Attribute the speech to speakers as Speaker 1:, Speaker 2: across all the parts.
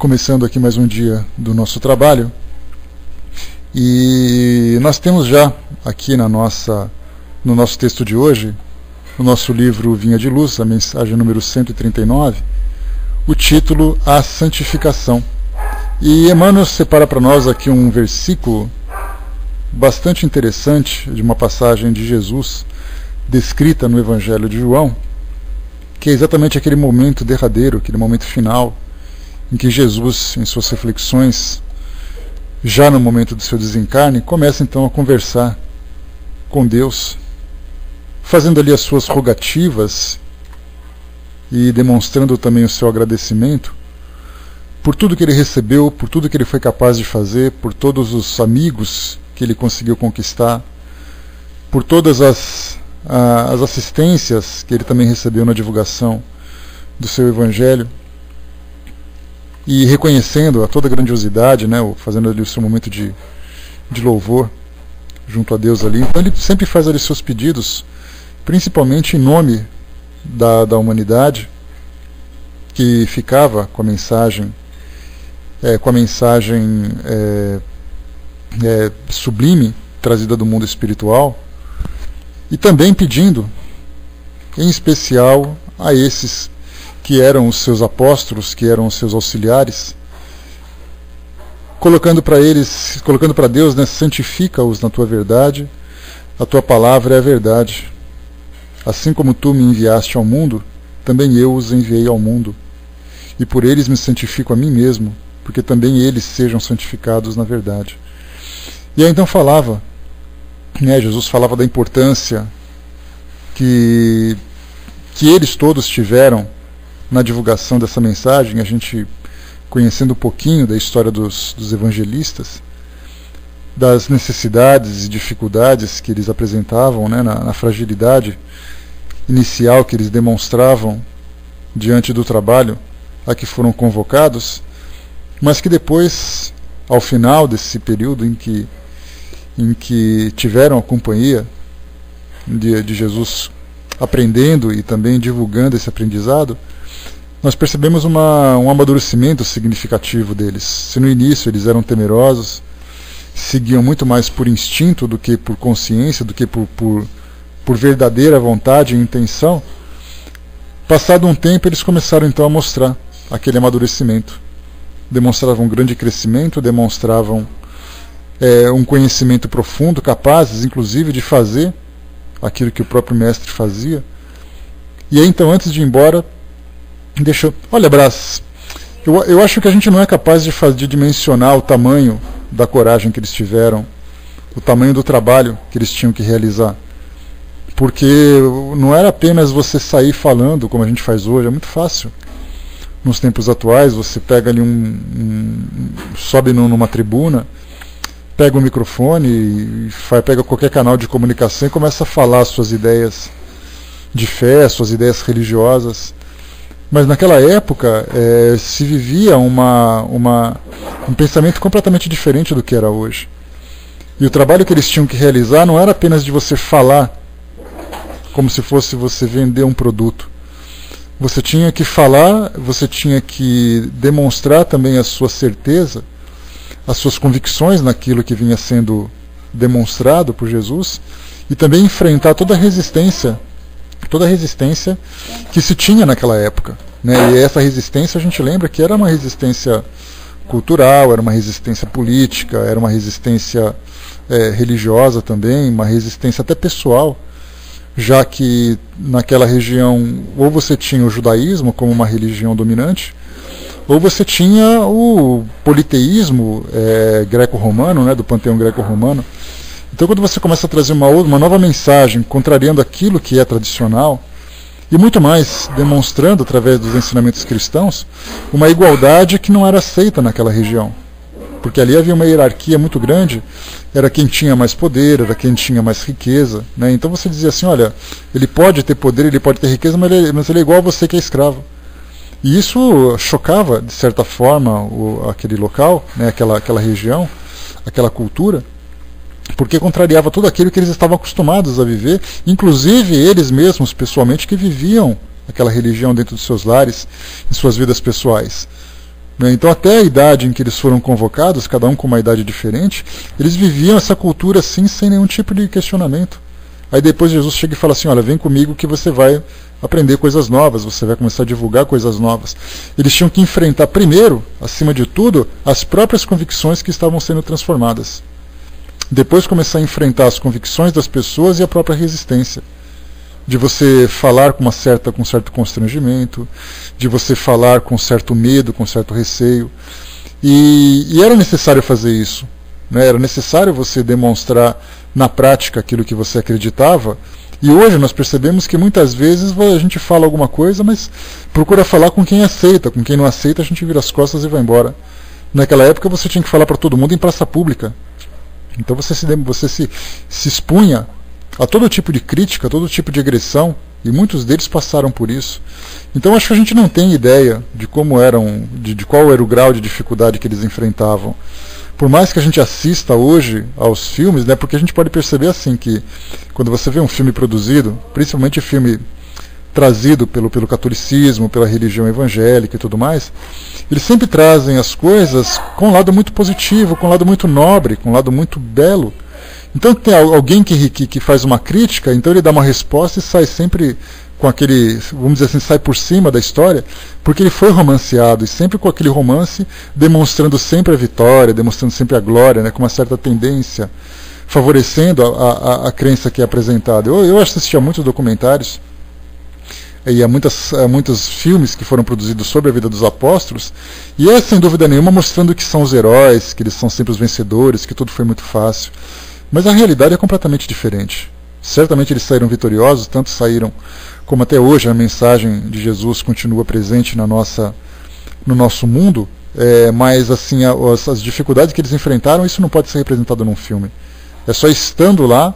Speaker 1: começando aqui mais um dia do nosso trabalho, e nós temos já aqui no nosso texto de hoje, no nosso livro Vinha de Luz, a mensagem número 139, o título A Santificação. E Emmanuel separa para nós aqui um versículo bastante interessante de uma passagem de Jesus descrita no Evangelho de João, que é exatamente aquele momento derradeiro, aquele momento final, em que Jesus, em suas reflexões, já no momento do seu desencarne, começa então a conversar com Deus, fazendo ali as suas rogativas e demonstrando também o seu agradecimento por tudo que ele recebeu, por tudo que ele foi capaz de fazer, por todos os amigos que ele conseguiu conquistar, por todas as assistências que ele também recebeu na divulgação do seu Evangelho, e reconhecendo a toda a grandiosidade, né, fazendo ali o seu momento de louvor junto a Deus ali. Então ele sempre faz ali seus pedidos, principalmente em nome da humanidade, que ficava com a mensagem sublime trazida do mundo espiritual, e também pedindo, em especial, a esses que eram os seus apóstolos, que eram os seus auxiliares, colocando para Deus, né, santifica-os na tua verdade, a tua palavra é a verdade. Assim como tu me enviaste ao mundo, também eu os enviei ao mundo, e por eles me santifico a mim mesmo, porque também eles sejam santificados na verdade. E aí então Jesus falava da importância que eles todos tiveram na divulgação dessa mensagem, a gente conhecendo um pouquinho da história dos evangelistas, das necessidades e dificuldades que eles apresentavam, né, na fragilidade inicial que eles demonstravam diante do trabalho a que foram convocados, mas que depois, ao final desse período em que tiveram a companhia de Jesus, aprendendo e também divulgando esse aprendizado, nós percebemos um amadurecimento significativo deles. Se no início eles eram temerosos, seguiam muito mais por instinto do que por consciência, do que por verdadeira vontade e intenção, passado um tempo eles começaram então a mostrar aquele amadurecimento. Demonstravam um grande crescimento, demonstravam um conhecimento profundo, capazes inclusive de fazer aquilo que o próprio mestre fazia. E aí então, antes de ir embora, olha, Brás, eu acho que a gente não é capaz de dimensionar o tamanho da coragem que eles tiveram, o tamanho do trabalho que eles tinham que realizar, porque não era apenas você sair falando como a gente faz hoje. É muito fácil nos tempos atuais. Você pega ali sobe numa tribuna, pega um microfone e pega qualquer canal de comunicação e começa a falar suas ideias de fé, suas ideias religiosas. Mas naquela época se vivia um pensamento completamente diferente do que era hoje. E o trabalho que eles tinham que realizar não era apenas de você falar como se fosse você vender um produto. Você tinha que falar, você tinha que demonstrar também a sua certeza, as suas convicções naquilo que vinha sendo demonstrado por Jesus, e também enfrentar toda a resistência que se tinha naquela época, né? E essa resistência, a gente lembra que era uma resistência cultural, era uma resistência política, era uma resistência religiosa também, uma resistência até pessoal, já que naquela região ou você tinha o judaísmo como uma religião dominante, ou você tinha o politeísmo greco-romano, né, do panteão greco-romano. Então, quando você começa a trazer uma nova mensagem, contrariando aquilo que é tradicional, e muito mais demonstrando, através dos ensinamentos cristãos, uma igualdade que não era aceita naquela região. Porque ali havia uma hierarquia muito grande, era quem tinha mais poder, era quem tinha mais riqueza, né? Então você dizia assim, olha, ele pode ter poder, ele pode ter riqueza, mas ele é igual a você que é escravo. E isso chocava, de certa forma, aquele local, né, aquela região, aquela cultura, porque contrariava tudo aquilo que eles estavam acostumados a viver, inclusive eles mesmos, pessoalmente, que viviam aquela religião dentro dos seus lares, em suas vidas pessoais. né? Então até a idade em que eles foram convocados, cada um com uma idade diferente, eles viviam essa cultura assim sem nenhum tipo de questionamento. Aí depois Jesus chega e fala assim, olha, vem comigo que você vai aprender coisas novas, você vai começar a divulgar coisas novas. Eles tinham que enfrentar primeiro, acima de tudo, as próprias convicções que estavam sendo transformadas. Depois começar a enfrentar as convicções das pessoas e a própria resistência. De você falar com um certo constrangimento, de você falar com certo medo, com certo receio. E era necessário fazer isso, né? Era necessário você demonstrar na prática aquilo que você acreditava. E hoje nós percebemos que muitas vezes a gente fala alguma coisa, mas procura falar com quem aceita. Com quem não aceita a gente vira as costas e vai embora. Naquela época você tinha que falar para todo mundo em praça pública. Então você se expunha a todo tipo de crítica, a todo tipo de agressão, e muitos deles passaram por isso. Então acho que a gente não tem ideia de como eram, de qual era o grau de dificuldade que eles enfrentavam. Por mais que a gente assista hoje aos filmes, né, porque a gente pode perceber assim que quando você vê um filme produzido, principalmente filme trazido pelo catolicismo, pela religião evangélica e tudo mais, eles sempre trazem as coisas com um lado muito positivo, com um lado muito nobre, com um lado muito belo. Então tem alguém que faz uma crítica, então ele dá uma resposta e sai sempre com aquele, vamos dizer assim, sai por cima da história, porque ele foi romanceado, e sempre com aquele romance demonstrando sempre a vitória, demonstrando sempre a glória, né, com uma certa tendência, favorecendo a crença que é apresentada. Eu assisti a muitos documentários e a muitos filmes que foram produzidos sobre a vida dos apóstolos, e é sem dúvida nenhuma mostrando que são os heróis, que eles são sempre os vencedores, que tudo foi muito fácil. Mas a realidade é completamente diferente. Certamente eles saíram vitoriosos, tanto saíram como até hoje a mensagem de Jesus continua presente no nosso mundo, mas assim, as dificuldades que eles enfrentaram, isso não pode ser representado num filme. É só estando lá,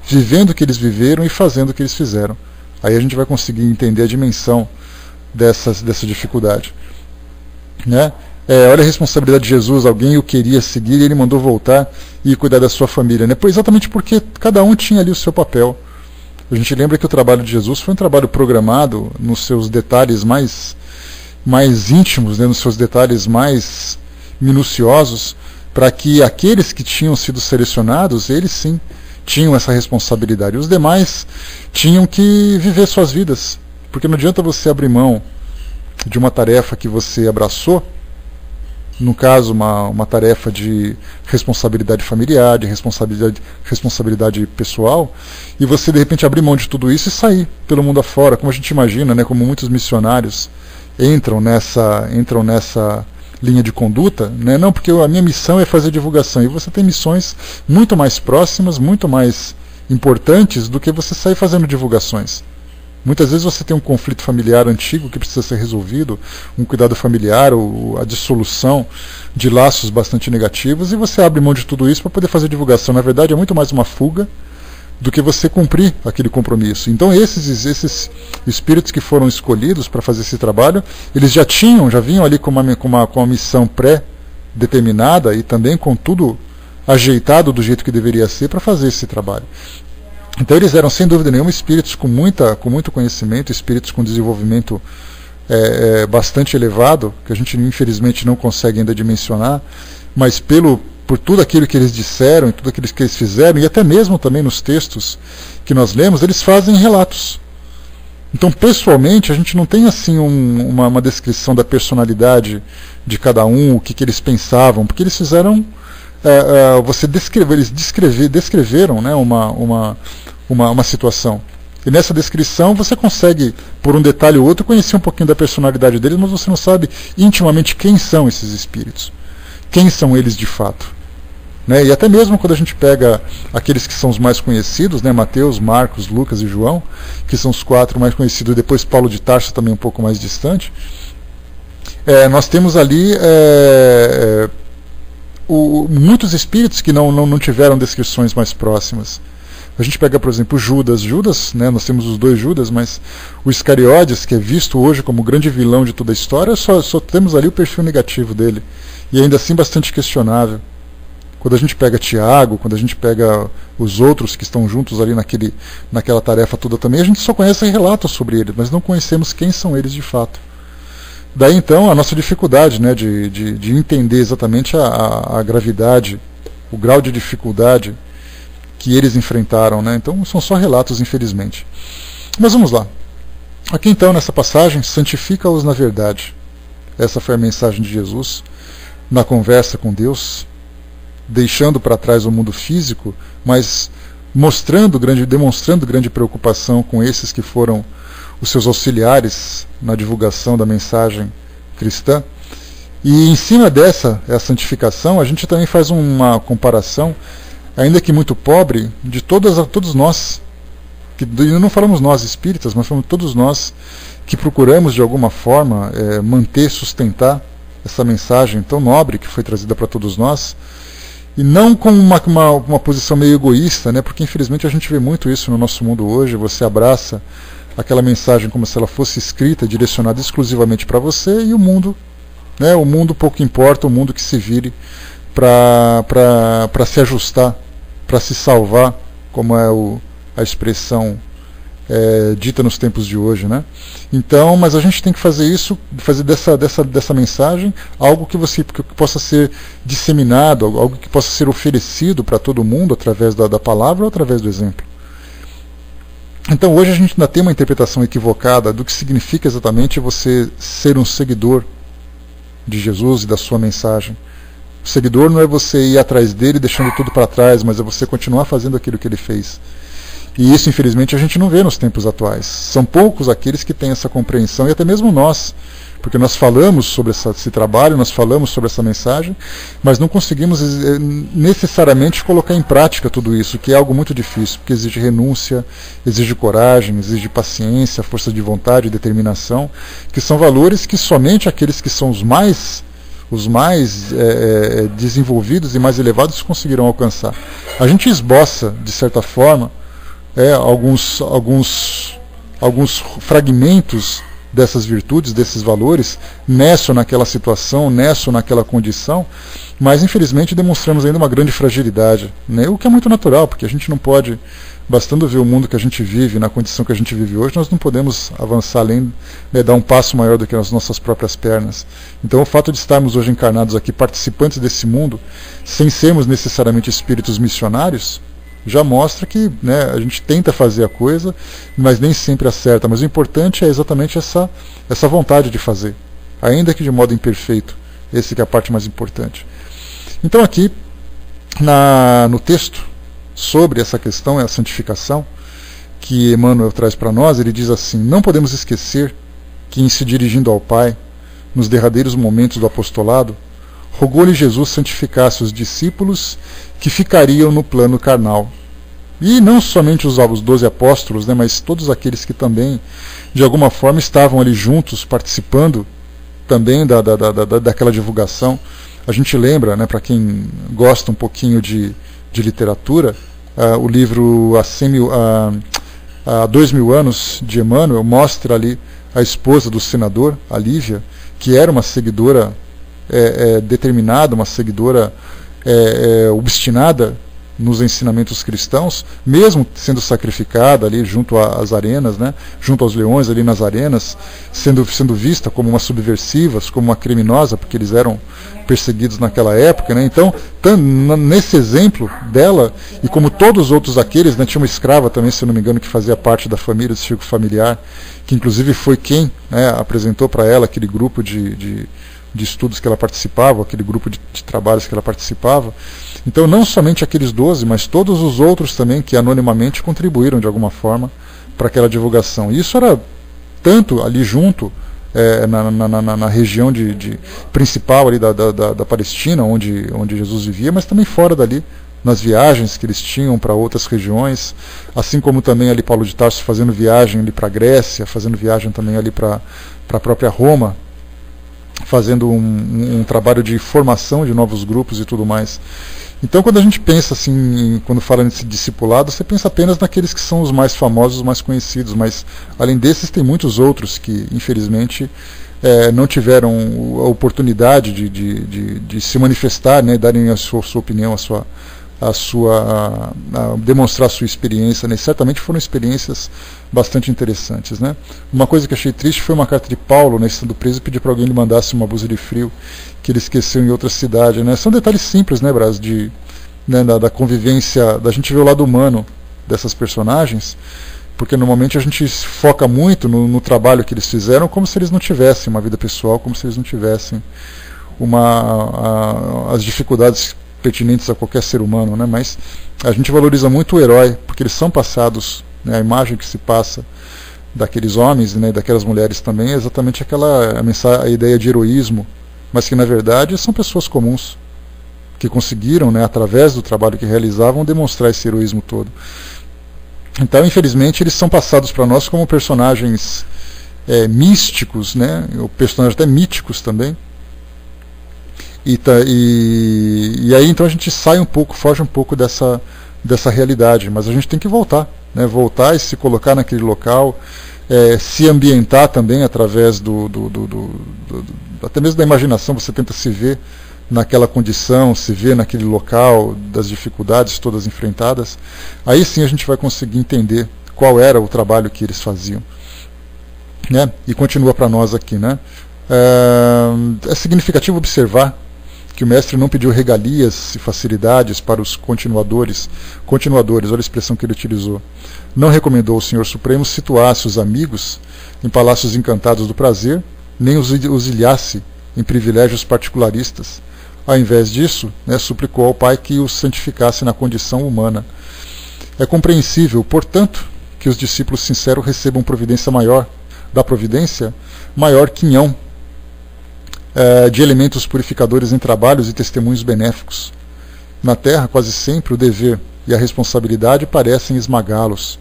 Speaker 1: vivendo o que eles viveram e fazendo o que eles fizeram. Aí a gente vai conseguir entender a dimensão dessa dificuldade. Né? Olha a responsabilidade de Jesus, alguém o queria seguir e ele mandou voltar e cuidar da sua família. Né? Exatamente porque cada um tinha ali o seu papel. A gente lembra que o trabalho de Jesus foi um trabalho programado nos seus detalhes mais íntimos, né? Nos seus detalhes mais minuciosos, para que aqueles que tinham sido selecionados, eles sim tinham essa responsabilidade. Os demais tinham que viver suas vidas, porque não adianta você abrir mão de uma tarefa que você abraçou, no caso uma tarefa de responsabilidade familiar, de responsabilidade pessoal, e você de repente abrir mão de tudo isso e sair pelo mundo afora, como a gente imagina, né, como muitos missionários entram nessa linha de conduta, né, não, porque a minha missão é fazer divulgação, e você tem missões muito mais próximas, muito mais importantes do que você sair fazendo divulgações. Muitas vezes você tem um conflito familiar antigo que precisa ser resolvido, um cuidado familiar, ou a dissolução de laços bastante negativos, e você abre mão de tudo isso para poder fazer divulgação. Na verdade, é muito mais uma fuga do que você cumprir aquele compromisso. Então esses espíritos que foram escolhidos para fazer esse trabalho, eles já vinham ali com uma missão pré-determinada e também com tudo ajeitado do jeito que deveria ser para fazer esse trabalho. Então eles eram, sem dúvida nenhuma, espíritos com muito conhecimento, espíritos com desenvolvimento bastante elevado, que a gente infelizmente não consegue ainda dimensionar, mas por tudo aquilo que eles disseram, e tudo aquilo que eles fizeram, e até mesmo também nos textos que nós lemos, eles fazem relatos. Então, pessoalmente, a gente não tem assim uma descrição da personalidade de cada um, o que eles pensavam, porque eles fizeram... eles descreveram, né, uma situação. E nessa descrição você consegue, por um detalhe ou outro, conhecer um pouquinho da personalidade deles, mas você não sabe intimamente quem são esses espíritos. Quem são eles de fato. Né? E até mesmo quando a gente pega aqueles que são os mais conhecidos, né, Mateus, Marcos, Lucas e João, que são os 4 mais conhecidos, depois Paulo de Tarso também um pouco mais distante, nós temos ali... muitos espíritos que não tiveram descrições mais próximas. A gente pega, por exemplo, Judas, né, nós temos os 2 Judas, mas o Iscariotes, que é visto hoje como o grande vilão de toda a história, só temos ali o perfil negativo dele, e ainda assim bastante questionável. Quando a gente pega Tiago, quando a gente pega os outros que estão juntos ali naquela tarefa toda também, a gente só conhece relatos sobre eles, mas não conhecemos quem são eles de fato. Daí então a nossa dificuldade, né, de entender exatamente a gravidade, o grau de dificuldade que eles enfrentaram, né? Então são só relatos, infelizmente. Mas vamos lá. Aqui então nessa passagem, santifica-os na verdade. Essa foi a mensagem de Jesus na conversa com Deus, deixando para trás o mundo físico, mas demonstrando grande preocupação com esses que foram os seus auxiliares na divulgação da mensagem cristã. E em cima dessa santificação, a gente também faz uma comparação, ainda que muito pobre, de todos nós, que não falamos nós espíritas, mas falamos todos nós que procuramos de alguma forma manter, sustentar essa mensagem tão nobre que foi trazida para todos nós, e não com uma posição meio egoísta, né? Porque infelizmente a gente vê muito isso no nosso mundo hoje. Você abraça aquela mensagem como se ela fosse escrita, direcionada exclusivamente para você, e o mundo, né? O mundo pouco importa, o mundo que se vire para se ajustar, para se salvar, como é a expressão dita nos tempos de hoje, né? Então, mas a gente tem que fazer isso, fazer dessa mensagem algo que possa ser disseminado, algo que possa ser oferecido para todo mundo através da palavra ou através do exemplo. Então hoje a gente ainda tem uma interpretação equivocada do que significa exatamente você ser um seguidor de Jesus e da sua mensagem. O seguidor não é você ir atrás dele deixando tudo para trás, mas é você continuar fazendo aquilo que ele fez. E isso, infelizmente, a gente não vê nos tempos atuais. São poucos aqueles que têm essa compreensão, e até mesmo nós, porque nós falamos sobre esse trabalho, nós falamos sobre essa mensagem, mas não conseguimos necessariamente colocar em prática tudo isso, que é algo muito difícil, porque exige renúncia, exige coragem, exige paciência, força de vontade, determinação, que são valores que somente aqueles que são os mais desenvolvidos e mais elevados conseguirão alcançar. A gente esboça, de certa forma, alguns fragmentos dessas virtudes, desses valores, nessa ou naquela situação, nessa ou naquela condição, mas infelizmente demonstramos ainda uma grande fragilidade, né? O que é muito natural, porque a gente não pode, bastando ver o mundo que a gente vive, na condição que a gente vive hoje, nós não podemos avançar além, né, dar um passo maior do que as nossas próprias pernas. Então o fato de estarmos hoje encarnados aqui, participantes desse mundo, sem sermos necessariamente espíritos missionários, já mostra que, né, a gente tenta fazer a coisa, mas nem sempre acerta. Mas o importante é exatamente essa vontade de fazer, ainda que de modo imperfeito. Essa que é a parte mais importante. Então aqui, no texto sobre essa questão, a santificação, que Emmanuel traz para nós, ele diz assim: não podemos esquecer que, em se dirigindo ao Pai, nos derradeiros momentos do apostolado, rogou-lhe Jesus santificasse os discípulos que ficariam no plano carnal. E não somente os 12 apóstolos, né, mas todos aqueles que também, de alguma forma, estavam ali juntos, participando também daquela divulgação. A gente lembra, né, para quem gosta um pouquinho de literatura, o livro Há 2000 anos, de Emmanuel, mostra ali a esposa do senador, a Lívia, que era uma seguidora determinada, uma seguidora obstinada nos ensinamentos cristãos, mesmo sendo sacrificada ali junto às arenas, né, junto aos leões ali nas arenas, sendo vista como uma subversiva, como uma criminosa, porque eles eram perseguidos naquela época, né? Então, nesse exemplo dela, e como todos os outros aqueles, né, tinha uma escrava também, se eu não me engano, que fazia parte da família, do círculo familiar, que inclusive foi quem, né, apresentou para ela aquele grupo de estudos que ela participava, aquele grupo de trabalhos que ela participava. Então não somente aqueles 12, mas todos os outros também que anonimamente contribuíram de alguma forma para aquela divulgação. E isso era tanto ali junto, na região principal ali da Palestina, onde Jesus vivia, mas também fora dali, nas viagens que eles tinham para outras regiões, assim como também ali Paulo de Tarso fazendo viagem ali para a Grécia, fazendo viagem também ali para a própria Roma, fazendo um trabalho de formação de novos grupos e tudo mais. Então, quando a gente pensa assim, quando fala nesse discipulado, você pensa apenas naqueles que são os mais famosos, os mais conhecidos, mas além desses tem muitos outros que, infelizmente, não tiveram a oportunidade de se manifestar, né, darem a sua opinião, a a demonstrar a sua experiência, né? Certamente foram experiências bastante interessantes, né? Uma coisa que achei triste foi uma carta de Paulo, né, estando preso, pedir para alguém lhe mandasse uma blusa de frio que ele esqueceu em outra cidade, né? São detalhes simples, né, Brás, né, da convivência, da gente ver o lado humano dessas personagens, porque normalmente a gente foca muito no trabalho que eles fizeram, como se eles não tivessem uma vida pessoal, como se eles não tivessem as dificuldades pertinentes a qualquer ser humano, né? Mas a gente valoriza muito o herói, porque eles são passados, né? A imagem que se passa daqueles homens, né, daquelas mulheres também é exatamente a ideia de heroísmo, mas que na verdade são pessoas comuns, que conseguiram, né, através do trabalho que realizavam, demonstrar esse heroísmo todo. Então, infelizmente, eles são passados para nós como personagens místicos, né, ou personagens até míticos também. E aí então a gente sai um pouco, foge um pouco dessa realidade, mas a gente tem que voltar, né? Voltar e se colocar naquele local, se ambientar também através até mesmo da imaginação. Você tenta se ver naquela condição, se ver naquele local, das dificuldades todas enfrentadas. Aí sim a gente vai conseguir entender qual era o trabalho que eles faziam, né? E continua para nós aqui, né? É significativo observar que o mestre não pediu regalias e facilidades para os continuadores, olha a expressão que ele utilizou. Não recomendou ao Senhor Supremo situasse os amigos em palácios encantados do prazer, nem os ilhasse em privilégios particularistas. Ao invés disso, né, suplicou ao Pai que os santificasse na condição humana. É compreensível, portanto, que os discípulos sinceros recebam providência maior quinhão de elementos purificadores em trabalhos e testemunhos benéficos. Na Terra, quase sempre, o dever e a responsabilidade parecem esmagá-los.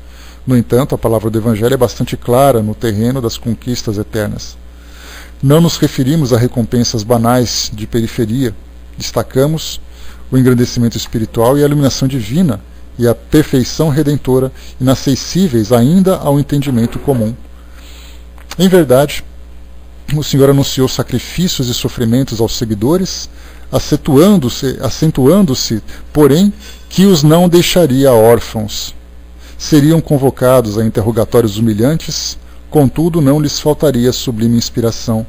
Speaker 1: No entanto, a palavra do Evangelho é bastante clara no terreno das conquistas eternas. Não nos referimos a recompensas banais de periferia. Destacamos o engrandecimento espiritual e a iluminação divina e a perfeição redentora, inacessíveis ainda ao entendimento comum. Em verdade, o Senhor anunciou sacrifícios e sofrimentos aos seguidores, acentuando-se, porém, que os não deixaria órfãos. Seriam convocados a interrogatórios humilhantes, contudo não lhes faltaria sublime inspiração.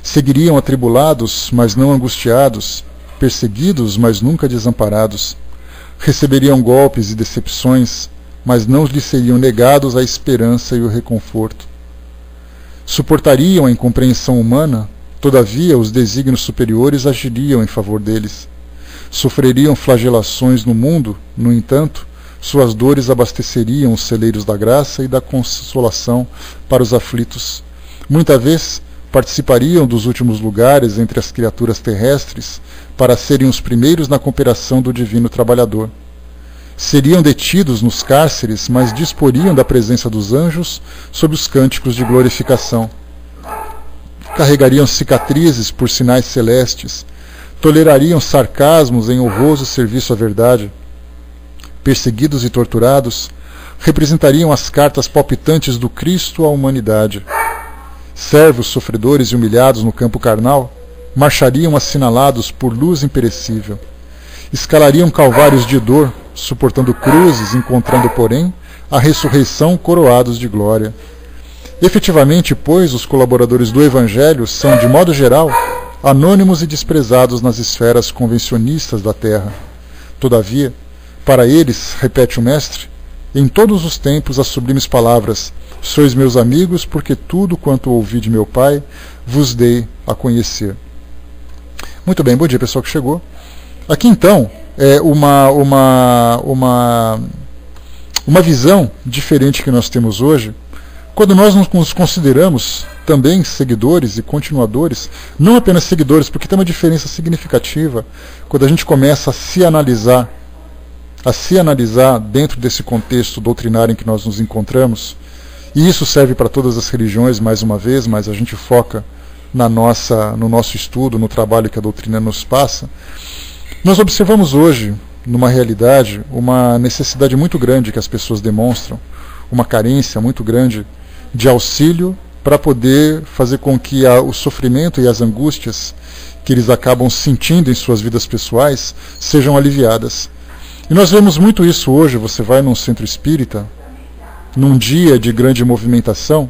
Speaker 1: Seguiriam atribulados, mas não angustiados, perseguidos, mas nunca desamparados. Receberiam golpes e decepções, mas não lhes seriam negados a esperança e o reconforto. Suportariam a incompreensão humana, todavia os desígnios superiores agiriam em favor deles. Sofreriam flagelações no mundo, no entanto, suas dores abasteceriam os celeiros da graça e da consolação para os aflitos. Muita vez participariam dos últimos lugares entre as criaturas terrestres para serem os primeiros na cooperação do divino trabalhador. Seriam detidos nos cárceres, mas disporiam da presença dos anjos sob os cânticos de glorificação. Carregariam cicatrizes por sinais celestes, tolerariam sarcasmos em honroso serviço à verdade. Perseguidos e torturados, representariam as cartas palpitantes do Cristo à humanidade. Servos sofredores e humilhados no campo carnal, marchariam assinalados por luz imperecível. Escalariam calvários de dor, suportando cruzes, encontrando, porém, a ressurreição coroados de glória. Efetivamente, pois, os colaboradores do Evangelho são, de modo geral, anônimos e desprezados nas esferas convencionistas da Terra. Todavia, para eles, repete o Mestre, em todos os tempos as sublimes palavras: sois meus amigos, porque tudo quanto ouvi de meu Pai vos dei a conhecer. Muito bem, bom dia pessoal que chegou. Aqui então é uma visão diferente que nós temos hoje, quando nós nos consideramos também seguidores e continuadores, não apenas seguidores, porque tem uma diferença significativa quando a gente começa a se analisar dentro desse contexto doutrinário em que nós nos encontramos, e isso serve para todas as religiões, mais uma vez, mas a gente foca no nosso estudo, no trabalho que a doutrina nos passa. Nós observamos hoje, numa realidade, uma necessidade muito grande que as pessoas demonstram, uma carência muito grande de auxílio para poder fazer com que o sofrimento e as angústias que eles acabam sentindo em suas vidas pessoais sejam aliviadas. E nós vemos muito isso hoje. Você vai num centro espírita, num dia de grande movimentação,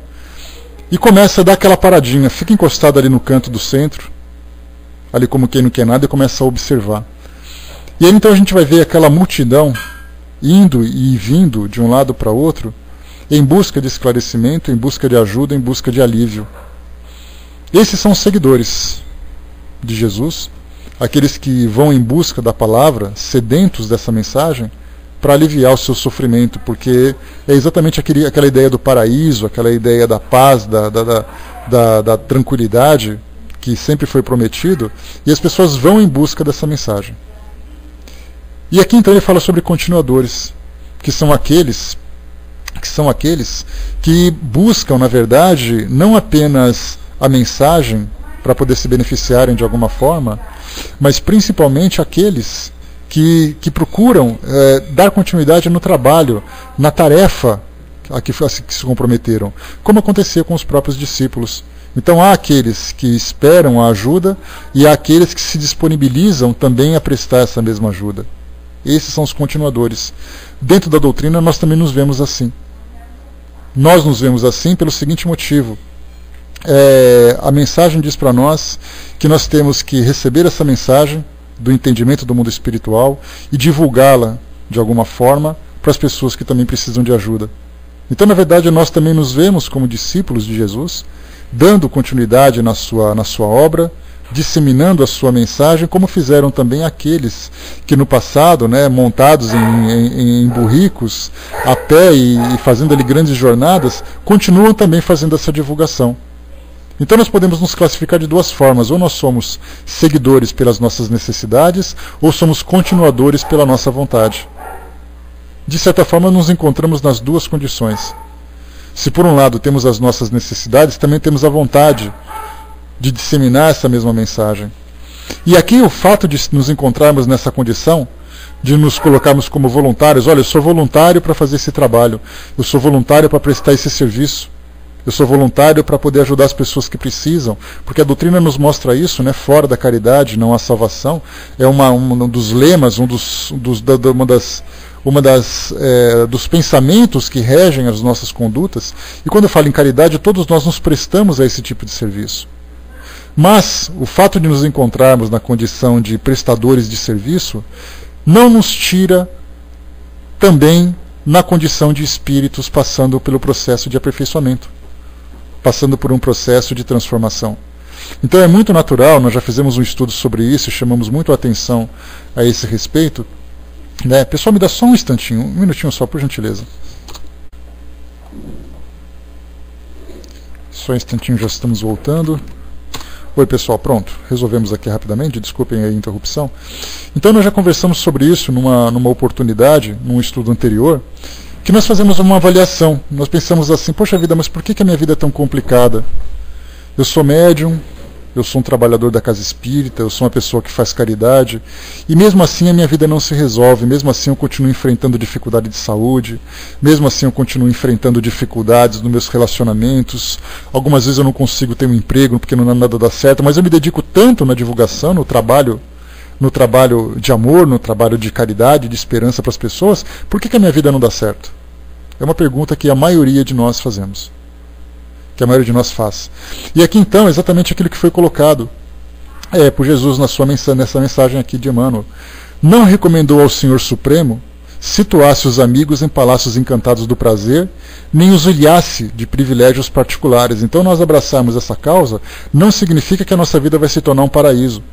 Speaker 1: e começa a dar aquela paradinha, fica encostado ali no canto do centro, ali como quem não quer nada, e começa a observar. E aí então a gente vai ver aquela multidão indo e vindo de um lado para outro, em busca de esclarecimento, em busca de ajuda, em busca de alívio. Esses são os seguidores de Jesus, aqueles que vão em busca da palavra, sedentos dessa mensagem, para aliviar o seu sofrimento, porque é exatamente aquela ideia do paraíso, aquela ideia da paz, da tranquilidade que sempre foi prometido, e as pessoas vão em busca dessa mensagem. E aqui então ele fala sobre continuadores, que são aqueles que buscam, na verdade, não apenas a mensagem para poder se beneficiarem de alguma forma, mas principalmente aqueles que procuram dar continuidade no trabalho, na tarefa a que se comprometeram, como acontecia com os próprios discípulos. Então há aqueles que esperam a ajuda e há aqueles que se disponibilizam também a prestar essa mesma ajuda. Esses são os continuadores. Dentro da doutrina nós também nos vemos assim. Nós nos vemos assim pelo seguinte motivo. A mensagem diz para nós que nós temos que receber essa mensagem do entendimento do mundo espiritual e divulgá-la de alguma forma para as pessoas que também precisam de ajuda. Então, na verdade, nós também nos vemos como discípulos de Jesus, dando continuidade na sua obra, disseminando a sua mensagem, como fizeram também aqueles que no passado, montados em burricos, a pé e fazendo ali grandes jornadas, continuam também fazendo essa divulgação. Então nós podemos nos classificar de duas formas: ou nós somos seguidores pelas nossas necessidades, ou somos continuadores pela nossa vontade. De certa forma nos encontramos nas duas condições. Se por um lado temos as nossas necessidades, também temos a vontade de disseminar essa mesma mensagem. E aqui o fato de nos encontrarmos nessa condição, de nos colocarmos como voluntários, olha, eu sou voluntário para fazer esse trabalho, eu sou voluntário para prestar esse serviço, eu sou voluntário para poder ajudar as pessoas que precisam, porque a doutrina nos mostra isso, fora da caridade não há salvação. É um dos lemas, dos pensamentos que regem as nossas condutas. E quando eu falo em caridade, todos nós nos prestamos a esse tipo de serviço. Mas o fato de nos encontrarmos na condição de prestadores de serviço não nos tira também na condição de espíritos passando pelo processo de aperfeiçoamento, passando por um processo de transformação. Então é muito natural, nós já fizemos um estudo sobre isso e chamamos muito a atenção a esse respeito. Pessoal, me dá só um instantinho, um minutinho só, por gentileza. Só um instantinho, já estamos voltando. Oi pessoal, pronto, resolvemos aqui rapidamente, desculpem a interrupção. Então nós já conversamos sobre isso numa oportunidade, num estudo anterior, que nós fazemos uma avaliação. Nós pensamos assim: poxa vida, mas por que a minha vida é tão complicada? Eu sou médium, eu sou um trabalhador da casa espírita, eu sou uma pessoa que faz caridade, e mesmo assim a minha vida não se resolve, mesmo assim eu continuo enfrentando dificuldade de saúde, mesmo assim eu continuo enfrentando dificuldades nos meus relacionamentos, algumas vezes eu não consigo ter um emprego porque nada dá certo, mas eu me dedico tanto na divulgação, no trabalho de amor, no trabalho de caridade, de esperança para as pessoas, por que a minha vida não dá certo? É uma pergunta que a maioria de nós fazemos, que a maioria de nós faz. E aqui então, exatamente aquilo que foi colocado por Jesus nessa mensagem aqui de Emmanuel. Não recomendou ao Senhor Supremo situasse os amigos em palácios encantados do prazer, nem os ilhasse de privilégios particulares. Então nós abraçarmos essa causa não significa que a nossa vida vai se tornar um paraíso.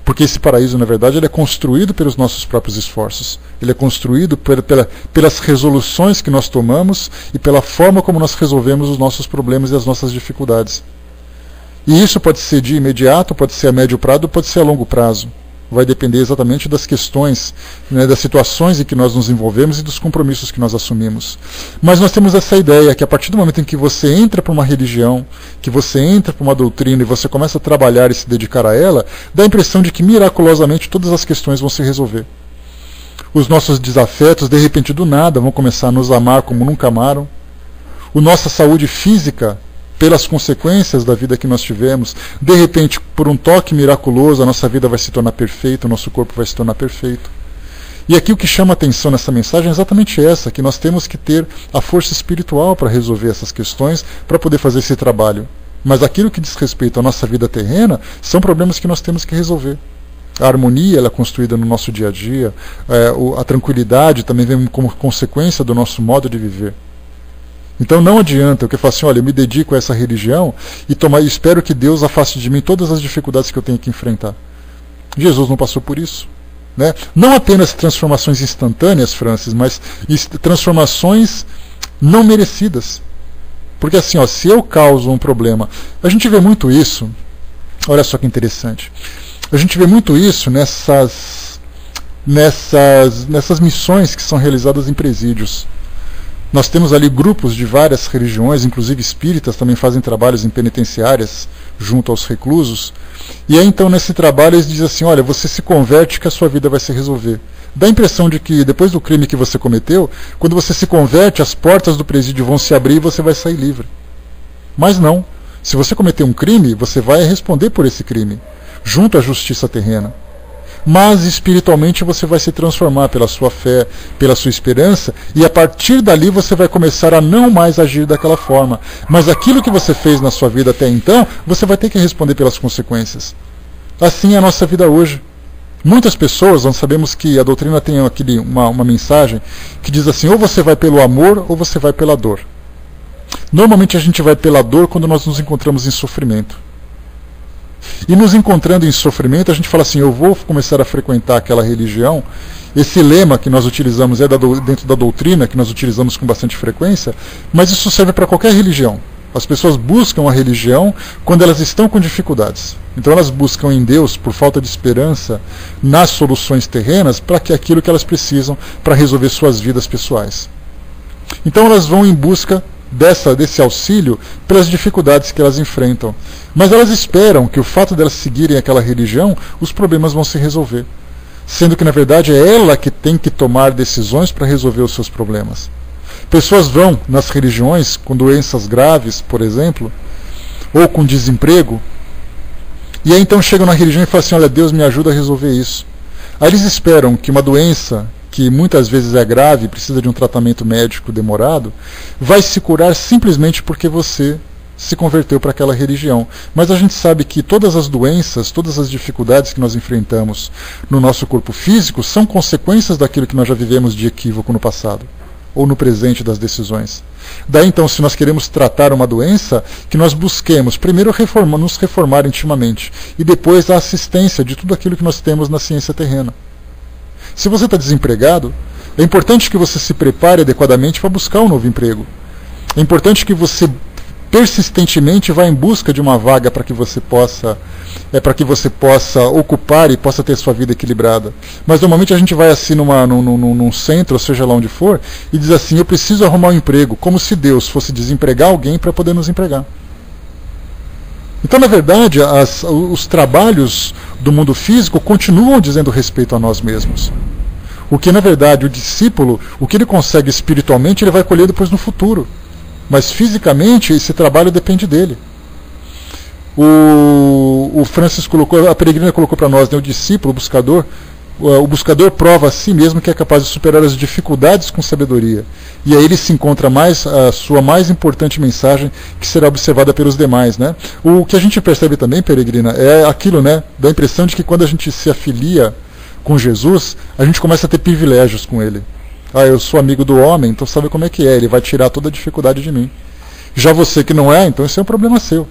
Speaker 1: Porque esse paraíso, na verdade, ele é construído pelos nossos próprios esforços. Ele é construído pelas resoluções que nós tomamos e pela forma como nós resolvemos os nossos problemas e as nossas dificuldades. E isso pode ser de imediato, pode ser a médio prazo, pode ser a longo prazo. Vai depender exatamente das questões, das situações em que nós nos envolvemos e dos compromissos que nós assumimos. Mas nós temos essa ideia que a partir do momento em que você entra para uma religião, que você entra para uma doutrina e você começa a trabalhar e se dedicar a ela, dá a impressão de que miraculosamente todas as questões vão se resolver. Os nossos desafetos, de repente do nada, vão começar a nos amar como nunca amaram. A nossa saúde física, pelas consequências da vida que nós tivemos, de repente, por um toque miraculoso, a nossa vida vai se tornar perfeita, o nosso corpo vai se tornar perfeito. E aqui o que chama atenção nessa mensagem é exatamente essa, que nós temos que ter a força espiritual para resolver essas questões, para poder fazer esse trabalho. Mas aquilo que diz respeito à nossa vida terrena, são problemas que nós temos que resolver. A harmonia ela é construída no nosso dia a dia, a tranquilidade também vem como consequência do nosso modo de viver. Então não adianta eu falar assim, olha, eu me dedico a essa religião e espero que Deus afaste de mim todas as dificuldades que eu tenho que enfrentar. Jesus não passou por isso. Né? Não apenas transformações instantâneas, Francis, mas transformações não merecidas. Porque assim, se eu causo um problema, a gente vê muito isso, olha só que interessante, a gente vê muito isso nessas missões que são realizadas em presídios. Nós temos ali grupos de várias religiões, inclusive espíritas também fazem trabalhos em penitenciárias junto aos reclusos. E aí então nesse trabalho eles dizem assim, olha, você se converte que a sua vida vai se resolver. Dá a impressão de que depois do crime que você cometeu, quando você se converte, as portas do presídio vão se abrir e você vai sair livre. Mas não. Se você cometer um crime, você vai responder por esse crime, junto à justiça terrena. Mas espiritualmente você vai se transformar pela sua fé, pela sua esperança, e a partir dali você vai começar a não mais agir daquela forma. Mas aquilo que você fez na sua vida até então, você vai ter que responder pelas consequências. Assim é a nossa vida hoje. Muitas pessoas, nós sabemos que a doutrina tem uma mensagem que diz assim, ou você vai pelo amor ou você vai pela dor. Normalmente a gente vai pela dor quando nós nos encontramos em sofrimento. E nos encontrando em sofrimento, a gente fala assim, eu vou começar a frequentar aquela religião. Esse lema que nós utilizamos dentro da doutrina, que nós utilizamos com bastante frequência, mas isso serve para qualquer religião. As pessoas buscam a religião quando elas estão com dificuldades. Então elas buscam em Deus, por falta de esperança, nas soluções terrenas, para que aquilo que elas precisam para resolver suas vidas pessoais. Então elas vão em busca desse auxílio pelas dificuldades que elas enfrentam. Mas elas esperam que o fato de elas seguirem aquela religião, os problemas vão se resolver. Sendo que, na verdade, é ela que tem que tomar decisões para resolver os seus problemas. Pessoas vão nas religiões com doenças graves, por exemplo, ou com desemprego, e aí então chegam na religião e falam assim, olha, Deus me ajuda a resolver isso. Aí eles esperam que uma doença que muitas vezes é grave e precisa de um tratamento médico demorado, vai se curar simplesmente porque você se converteu para aquela religião. Mas a gente sabe que todas as doenças, todas as dificuldades que nós enfrentamos no nosso corpo físico são consequências daquilo que nós já vivemos de equívoco no passado, ou no presente das decisões. Daí então, se nós queremos tratar uma doença, que nós busquemos primeiro nos reformar intimamente, e depois a assistência de tudo aquilo que nós temos na ciência terrena. Se você está desempregado, é importante que você se prepare adequadamente para buscar um novo emprego. É importante que você persistentemente vá em busca de uma vaga para que você possa ocupar e possa ter sua vida equilibrada. Mas normalmente a gente vai assim num centro, ou seja lá onde for, e diz assim, eu preciso arrumar um emprego, como se Deus fosse desempregar alguém para poder nos empregar. Então, na verdade, os trabalhos do mundo físico continuam dizendo respeito a nós mesmos. O que, na verdade, o discípulo, o que ele consegue espiritualmente, ele vai colher depois no futuro. Mas, fisicamente, esse trabalho depende dele. O Francis a Peregrina colocou para nós, né, o discípulo, o buscador prova a si mesmo que é capaz de superar as dificuldades com sabedoria. E aí ele se encontra a sua mais importante mensagem, que será observada pelos demais. Né? O que a gente percebe também, Peregrina, é aquilo, né, da impressão de que quando a gente se afilia com Jesus, a gente começa a ter privilégios com ele. Eu sou amigo do homem, então sabe como é que é, ele vai tirar toda a dificuldade de mim. Já você que não é, então isso é um problema seu.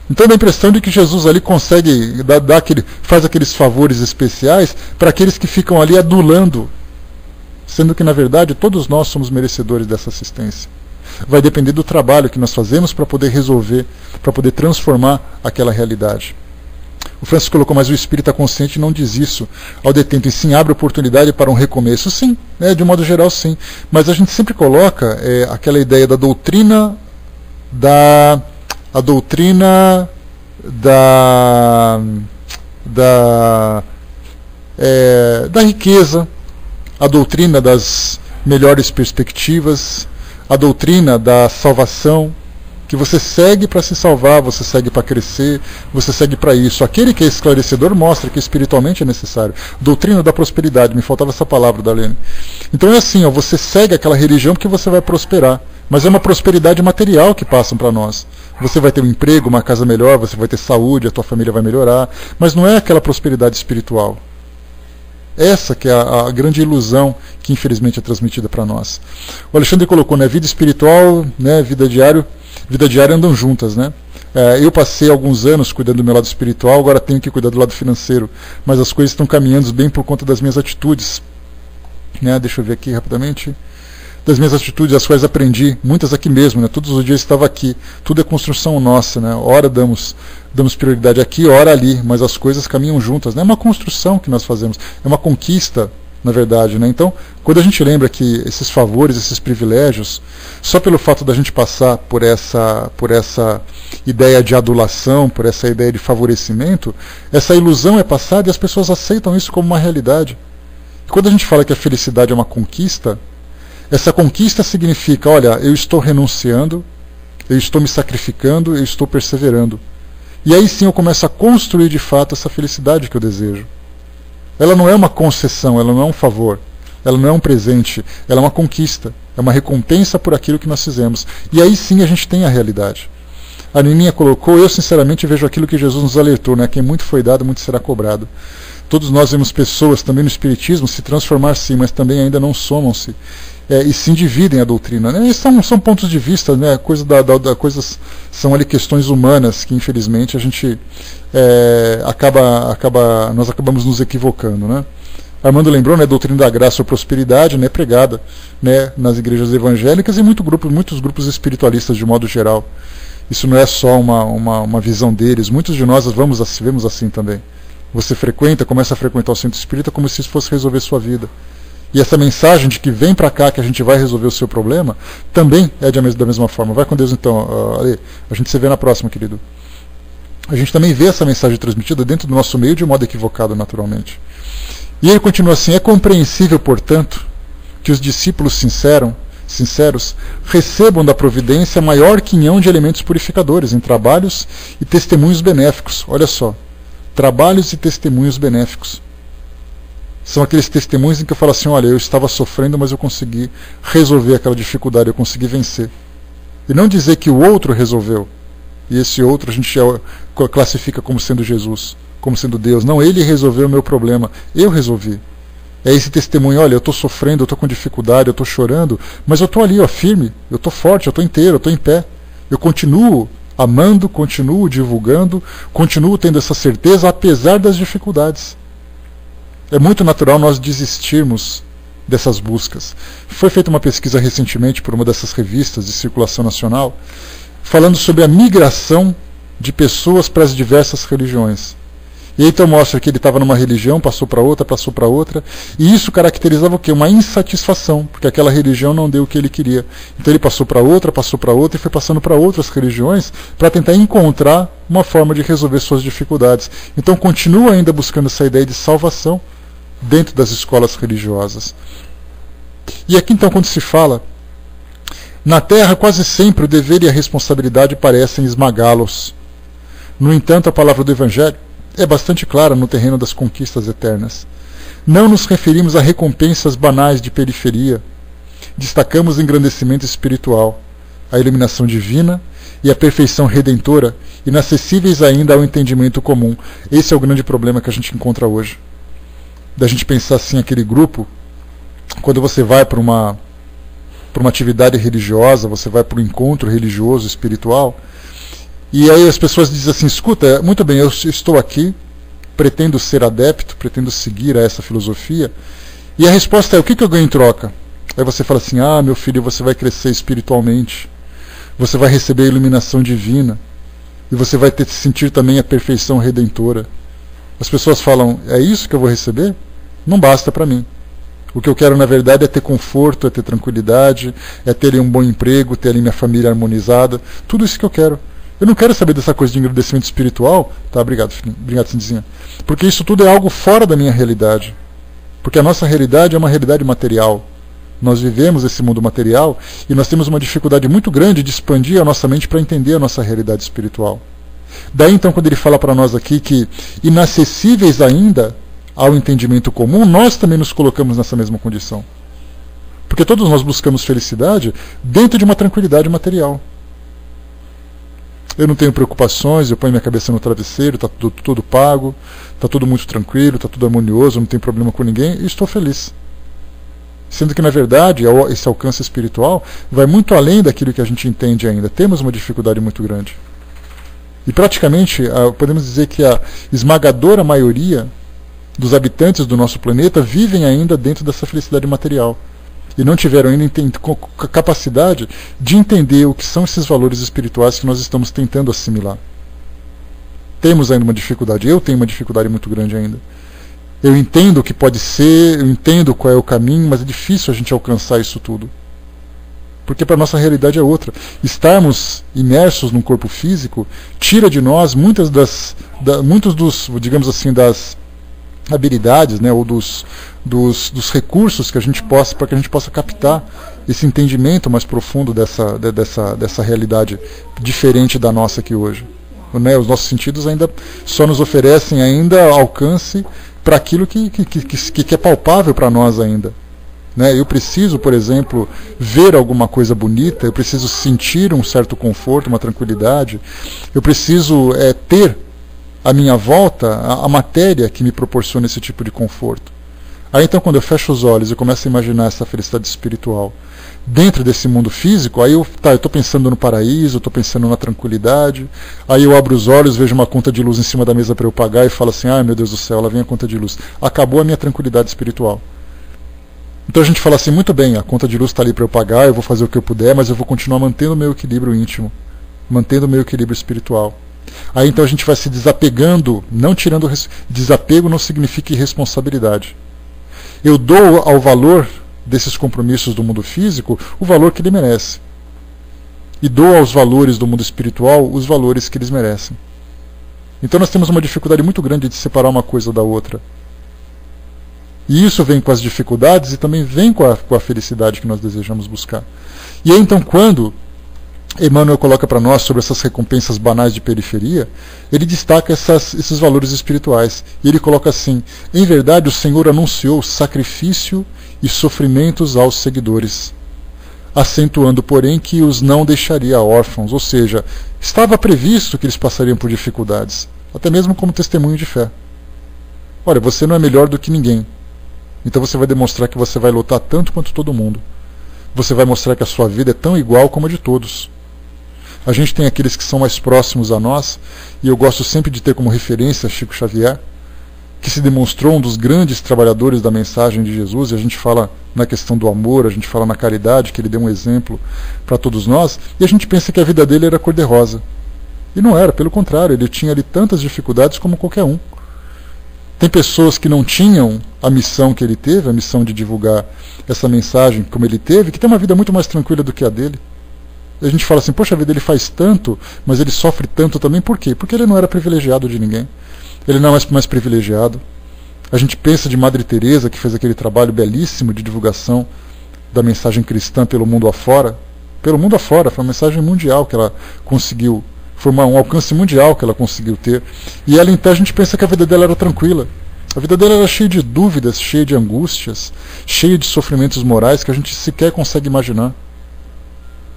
Speaker 1: Então dá a impressão de que Jesus ali consegue faz aqueles favores especiais para aqueles que ficam ali adulando, sendo que na verdade todos nós somos merecedores dessa assistência. Vai depender do trabalho que nós fazemos para poder resolver, para poder transformar aquela realidade. O Francisco colocou, mas o espírita consciente não diz isso ao detento, e sim abre oportunidade para um recomeço. Sim, né, de um modo geral sim, mas a gente sempre coloca aquela ideia da doutrina da riqueza, a doutrina das melhores perspectivas, a doutrina da salvação, que você segue para se salvar, você segue para crescer, você segue para isso. Aquele que é esclarecedor mostra que espiritualmente é necessário. Doutrina da prosperidade, me faltava essa palavra, Darlene. Então é assim, ó, você segue aquela religião porque você vai prosperar, mas é uma prosperidade material que passam para nós. Você vai ter um emprego, uma casa melhor, você vai ter saúde, a tua família vai melhorar, mas não é aquela prosperidade espiritual. Essa que é a grande ilusão que infelizmente é transmitida para nós. O Alexandre colocou, né, vida espiritual, né, vida diária andam juntas, né? Eu passei alguns anos cuidando do meu lado espiritual, agora tenho que cuidar do lado financeiro, mas as coisas estão caminhando bem por conta das minhas atitudes, né? Deixa eu ver aqui rapidamente. Das minhas atitudes, as quais aprendi, muitas aqui mesmo, né? Todos os dias estava aqui, tudo é construção nossa, né? Ora damos prioridade aqui, ora ali, mas as coisas caminham juntas, né? É uma construção que nós fazemos, é uma conquista, na verdade, né? Então, quando a gente lembra que esses favores, esses privilégios, só pelo fato da gente passar por essa ideia de adulação, por essa ideia de favorecimento, essa ilusão é passada e as pessoas aceitam isso como uma realidade. E quando a gente fala que a felicidade é uma conquista, essa conquista significa, olha, eu estou renunciando, eu estou me sacrificando, eu estou perseverando. E aí sim eu começo a construir de fato essa felicidade que eu desejo. Ela não é uma concessão, ela não é um favor, ela não é um presente, ela é uma conquista, é uma recompensa por aquilo que nós fizemos. E aí sim a gente tem a realidade. A Nininha colocou, eu sinceramente vejo aquilo que Jesus nos alertou, né? Quem muito foi dado, muito será cobrado. Todos nós vemos pessoas também no Espiritismo se transformar sim, mas também ainda não somam-se. E se dividem a doutrina, né? E são pontos de vista, né? Coisas são ali questões humanas que infelizmente a gente nós acabamos nos equivocando, né? Armando lembrou, né, a doutrina da graça ou prosperidade, né, pregada, né, nas igrejas evangélicas e muitos grupos espiritualistas de modo geral. Isso não é só uma visão deles, muitos de nós vemos assim também. Você começa a frequentar o centro espírita como se isso fosse resolver sua vida. E essa mensagem de que vem para cá que a gente vai resolver o seu problema, também é da mesma forma. Vai com Deus então, Ale. A gente se vê na próxima, querido. A gente também vê essa mensagem transmitida dentro do nosso meio de um modo equivocado, naturalmente. E ele continua assim, é compreensível, portanto, que os discípulos sinceros recebam da providência maior quinhão de elementos purificadores em trabalhos e testemunhos benéficos. Olha só, trabalhos e testemunhos benéficos. São aqueles testemunhos em que eu falo assim, olha, eu estava sofrendo, mas eu consegui resolver aquela dificuldade, eu consegui vencer. E não dizer que o outro resolveu, e esse outro a gente classifica como sendo Jesus, como sendo Deus. Não, ele resolveu o meu problema, eu resolvi. É esse testemunho, olha, eu estou sofrendo, eu estou com dificuldade, eu estou chorando, mas eu estou ali, ó, firme, eu estou forte, eu estou inteiro, eu estou em pé. Eu continuo amando, continuo divulgando, continuo tendo essa certeza, apesar das dificuldades. É muito natural nós desistirmos dessas buscas. Foi feita uma pesquisa recentemente por uma dessas revistas de circulação nacional, falando sobre a migração de pessoas para as diversas religiões. E aí então mostra que ele estava numa religião, passou para outra, e isso caracterizava o quê? Uma insatisfação, porque aquela religião não deu o que ele queria. Então ele passou para outra, e foi passando para outras religiões para tentar encontrar uma forma de resolver suas dificuldades. Então continua ainda buscando essa ideia de salvação dentro das escolas religiosas. E aqui então quando se fala, na Terra quase sempre o dever e a responsabilidade parecem esmagá-los. No entanto, a palavra do Evangelho é bastante clara no terreno das conquistas eternas. Não nos referimos a recompensas banais de periferia. Destacamos o engrandecimento espiritual, a iluminação divina e a perfeição redentora, inacessíveis ainda ao entendimento comum. Esse é o grande problema que a gente encontra hoje. Da gente pensar assim, aquele grupo, quando você vai para uma atividade religiosa, você vai para um encontro religioso, espiritual, e aí as pessoas dizem assim, escuta, muito bem, eu estou aqui, pretendo ser adepto, pretendo seguir a essa filosofia, e a resposta é, o que eu ganho em troca? Aí você fala assim, meu filho, você vai crescer espiritualmente, você vai receber a iluminação divina, e você vai sentir também a perfeição redentora. As pessoas falam, é isso que eu vou receber? Não basta para mim. O que eu quero, na verdade, é ter conforto, é ter tranquilidade, é ter um bom emprego, ter ali minha família harmonizada. Tudo isso que eu quero. Eu não quero saber dessa coisa de engrandecimento espiritual. Tá, obrigado, filhinho. Obrigado, Cindizinha. Porque isso tudo é algo fora da minha realidade. Porque a nossa realidade é uma realidade material. Nós vivemos esse mundo material e nós temos uma dificuldade muito grande de expandir a nossa mente para entender a nossa realidade espiritual. Daí então, quando ele fala para nós aqui que inacessíveis ainda ao entendimento comum, nós também nos colocamos nessa mesma condição. Porque todos nós buscamos felicidade dentro de uma tranquilidade material. Eu não tenho preocupações, eu ponho minha cabeça no travesseiro, está tudo pago, está tudo muito tranquilo, está tudo harmonioso, não tenho problema com ninguém e estou feliz. Sendo que, na verdade, esse alcance espiritual vai muito além daquilo que a gente entende ainda. Temos uma dificuldade muito grande. E praticamente, podemos dizer que a esmagadora maioria dos habitantes do nosso planeta vivem ainda dentro dessa felicidade material. E não tiveram ainda a capacidade de entender o que são esses valores espirituais que nós estamos tentando assimilar. Temos ainda uma dificuldade, eu tenho uma dificuldade muito grande ainda. Eu entendo o que pode ser, eu entendo qual é o caminho, mas é difícil a gente alcançar isso tudo. Porque para a nossa realidade é outra. Estarmos imersos num corpo físico tira de nós muitos dos, digamos assim, das habilidades, né, ou dos recursos que a gente possa, para que a gente possa captar esse entendimento mais profundo dessa realidade diferente da nossa aqui hoje. Né, os nossos sentidos ainda só nos oferecem ainda alcance para aquilo que é palpável para nós ainda. Né? Eu preciso, por exemplo, ver alguma coisa bonita, eu preciso sentir um certo conforto, uma tranquilidade, eu preciso ter à minha volta a matéria que me proporciona esse tipo de conforto. Aí então, quando eu fecho os olhos e começo a imaginar essa felicidade espiritual dentro desse mundo físico, aí eu estou pensando no paraíso, eu estou pensando na tranquilidade, aí eu abro os olhos, vejo uma conta de luz em cima da mesa para eu pagar e falo assim, ai meu Deus do céu, lá vem a conta de luz. Acabou a minha tranquilidade espiritual. Então a gente fala assim, muito bem, a conta de luz está ali para eu pagar, eu vou fazer o que eu puder, mas eu vou continuar mantendo o meu equilíbrio íntimo, mantendo o meu equilíbrio espiritual. Aí então a gente vai se desapegando, não tirando... Desapego não significa irresponsabilidade. Eu dou ao valor desses compromissos do mundo físico o valor que ele merece. E dou aos valores do mundo espiritual os valores que eles merecem. Então nós temos uma dificuldade muito grande de separar uma coisa da outra. E isso vem com as dificuldades e também vem com a felicidade que nós desejamos buscar. E aí então quando Emmanuel coloca para nós sobre essas recompensas banais de periferia, ele destaca esses valores espirituais. E ele coloca assim, em verdade o Senhor anunciou sacrifício e sofrimentos aos seguidores, acentuando, porém, que os não deixaria órfãos, ou seja, estava previsto que eles passariam por dificuldades, até mesmo como testemunho de fé. Olha, você não é melhor do que ninguém, então você vai demonstrar que você vai lutar tanto quanto todo mundo. Você vai mostrar que a sua vida é tão igual como a de todos. A gente tem aqueles que são mais próximos a nós, e eu gosto sempre de ter como referência Chico Xavier, que se demonstrou um dos grandes trabalhadores da mensagem de Jesus, e a gente fala na questão do amor, a gente fala na caridade, que ele deu um exemplo para todos nós, e a gente pensa que a vida dele era cor-de-rosa. E não era, pelo contrário, ele tinha ali tantas dificuldades como qualquer um. Tem pessoas que não tinham a missão que ele teve, a missão de divulgar essa mensagem como ele teve, que tem uma vida muito mais tranquila do que a dele. E a gente fala assim, poxa, a vida dele faz tanto, mas ele sofre tanto também, por quê? Porque ele não era privilegiado de ninguém. Ele não é mais privilegiado. A gente pensa de Madre Teresa, que fez aquele trabalho belíssimo de divulgação da mensagem cristã pelo mundo afora. Pelo mundo afora, foi uma mensagem mundial que ela conseguiu, foi um alcance mundial que ela conseguiu ter. E ela, então, a gente pensa que a vida dela era tranquila. A vida dela era cheia de dúvidas, cheia de angústias, cheia de sofrimentos morais que a gente sequer consegue imaginar.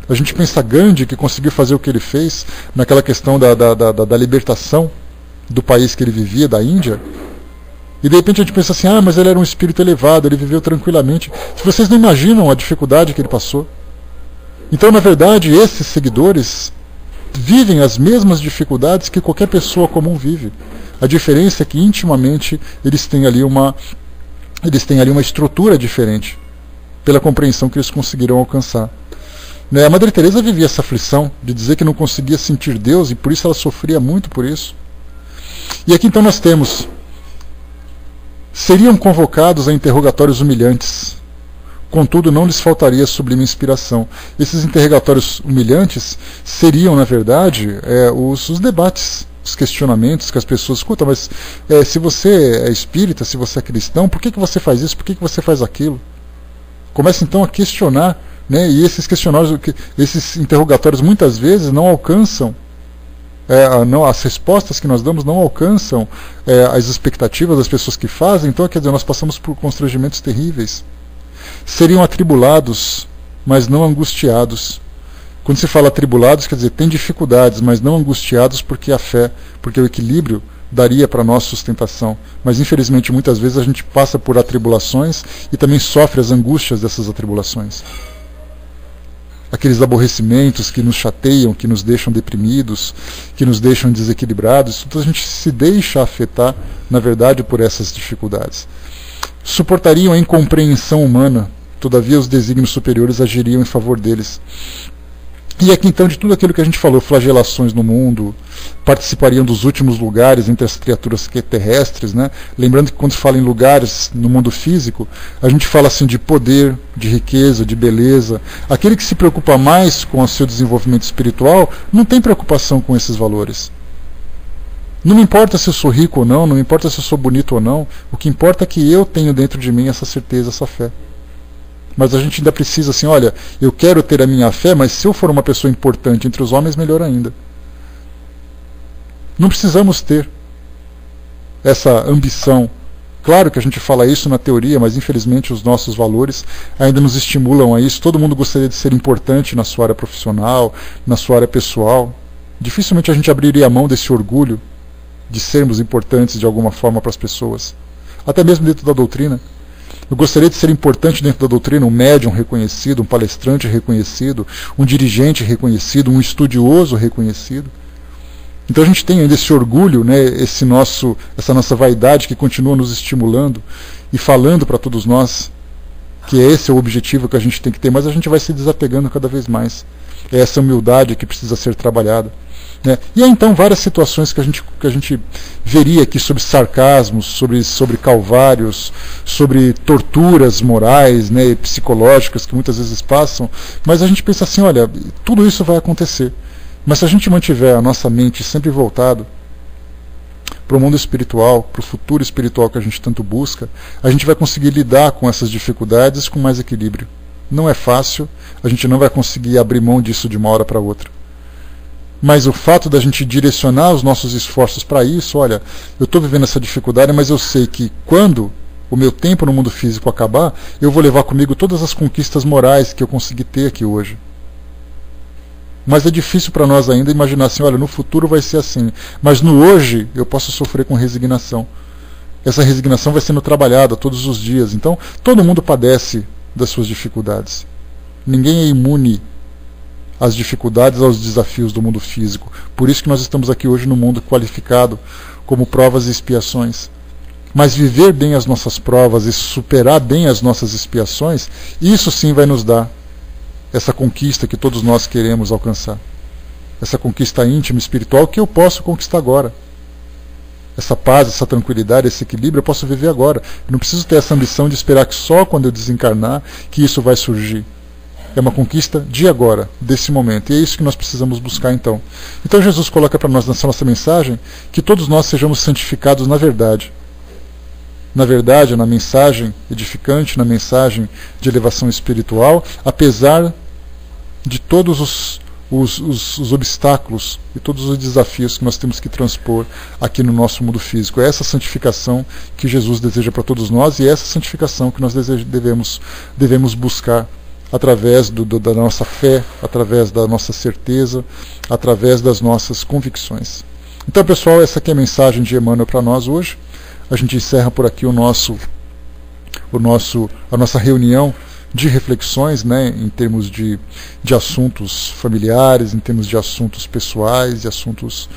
Speaker 1: A gente pensa Gandhi, que conseguiu fazer o que ele fez naquela questão da libertação do país que ele vivia, da Índia, e de repente a gente pensa assim, mas ele era um espírito elevado, ele viveu tranquilamente. Vocês não imaginam a dificuldade que ele passou. Então, na verdade, esses seguidores vivem as mesmas dificuldades que qualquer pessoa comum vive. A diferença é que intimamente eles têm ali uma estrutura diferente, pela compreensão que eles conseguiram alcançar. A Madre Teresa vivia essa aflição de dizer que não conseguia sentir Deus e por isso ela sofria muito por isso. E aqui então nós temos, seriam convocados a interrogatórios humilhantes, contudo não lhes faltaria sublime inspiração. Esses interrogatórios humilhantes seriam, na verdade, os debates, os questionamentos que as pessoas escutam, mas se você é espírita, se você é cristão, por que você faz isso, por que você faz aquilo? Começa então a questionar, né? E esses questionários, esses interrogatórios muitas vezes não alcançam, as respostas que nós damos não alcançam as expectativas das pessoas que fazem. Então, quer dizer, nós passamos por constrangimentos terríveis. Seriam atribulados, mas não angustiados. Quando se fala atribulados, quer dizer, tem dificuldades, mas não angustiados, porque a fé, porque o equilíbrio daria para nós sustentação. Mas infelizmente muitas vezes a gente passa por atribulações e também sofre as angústias dessas atribulações. Aqueles aborrecimentos que nos chateiam, que nos deixam deprimidos, que nos deixam desequilibrados, então a gente se deixa afetar, na verdade, por essas dificuldades. Suportariam a incompreensão humana, todavia os desígnios superiores agiriam em favor deles. E aqui então, de tudo aquilo que a gente falou, flagelações no mundo, participariam dos últimos lugares entre as criaturas terrestres, né? Lembrando que quando se fala em lugares no mundo físico, a gente fala assim de poder, de riqueza, de beleza. Aquele que se preocupa mais com o seu desenvolvimento espiritual não tem preocupação com esses valores. Não me importa se eu sou rico ou não me importa se eu sou bonito ou não, o que importa é que eu tenho dentro de mim essa certeza, essa fé. Mas a gente ainda precisa assim, olha, eu quero ter a minha fé, mas se eu for uma pessoa importante entre os homens, melhor ainda. Não precisamos ter essa ambição. Claro que a gente fala isso na teoria, mas infelizmente os nossos valores ainda nos estimulam a isso. Todo mundo gostaria de ser importante na sua área profissional, na sua área pessoal. Dificilmente a gente abriria a mão desse orgulho de sermos importantes de alguma forma para as pessoas. Até mesmo dentro da doutrina. Eu gostaria de ser importante dentro da doutrina, um médium reconhecido, um palestrante reconhecido, um dirigente reconhecido, um estudioso reconhecido. Então a gente tem ainda esse orgulho, né, essa nossa vaidade que continua nos estimulando e falando para todos nós que esse é o objetivo que a gente tem que ter, mas a gente vai se desapegando cada vez mais. É essa humildade que precisa ser trabalhada. Né? E há então várias situações que a gente veria aqui sobre sarcasmos, sobre calvários, sobre torturas morais, né, psicológicas que muitas vezes passam, mas a gente pensa assim, olha, tudo isso vai acontecer, mas se a gente mantiver a nossa mente sempre voltado para o mundo espiritual, para o futuro espiritual que a gente tanto busca, a gente vai conseguir lidar com essas dificuldades com mais equilíbrio. Não é fácil, a gente não vai conseguir abrir mão disso de uma hora para outra. Mas o fato da gente direcionar os nossos esforços para isso, olha, eu estou vivendo essa dificuldade, mas eu sei que quando o meu tempo no mundo físico acabar, eu vou levar comigo todas as conquistas morais que eu consegui ter aqui hoje. Mas é difícil para nós ainda imaginar assim, olha, no futuro vai ser assim, mas no hoje eu posso sofrer com resignação. Essa resignação vai sendo trabalhada todos os dias. Então, todo mundo padece das suas dificuldades. Ninguém é imune às dificuldades, aos desafios do mundo físico. Por isso que nós estamos aqui hoje no mundo qualificado como provas e expiações. Mas viver bem as nossas provas e superar bem as nossas expiações, isso sim vai nos dar essa conquista que todos nós queremos alcançar. Essa conquista íntima, espiritual, que eu posso conquistar agora. Essa paz, essa tranquilidade, esse equilíbrio, eu posso viver agora. Eu não preciso ter essa ambição de esperar que só quando eu desencarnar que isso vai surgir. É uma conquista de agora, desse momento. E é isso que nós precisamos buscar então. Então Jesus coloca para nós nessa nossa mensagem que todos nós sejamos santificados na verdade. Na verdade, na mensagem edificante, na mensagem de elevação espiritual, apesar de todos os obstáculos e todos os desafios que nós temos que transpor aqui no nosso mundo físico. É essa santificação que Jesus deseja para todos nós e é essa santificação que nós devemos buscar através da nossa fé, através da nossa certeza, através das nossas convicções. Então, pessoal, essa aqui é a mensagem de Emmanuel para nós hoje. A gente encerra por aqui a nossa reunião de reflexões, né, em termos de assuntos familiares, em termos de assuntos pessoais, de assuntos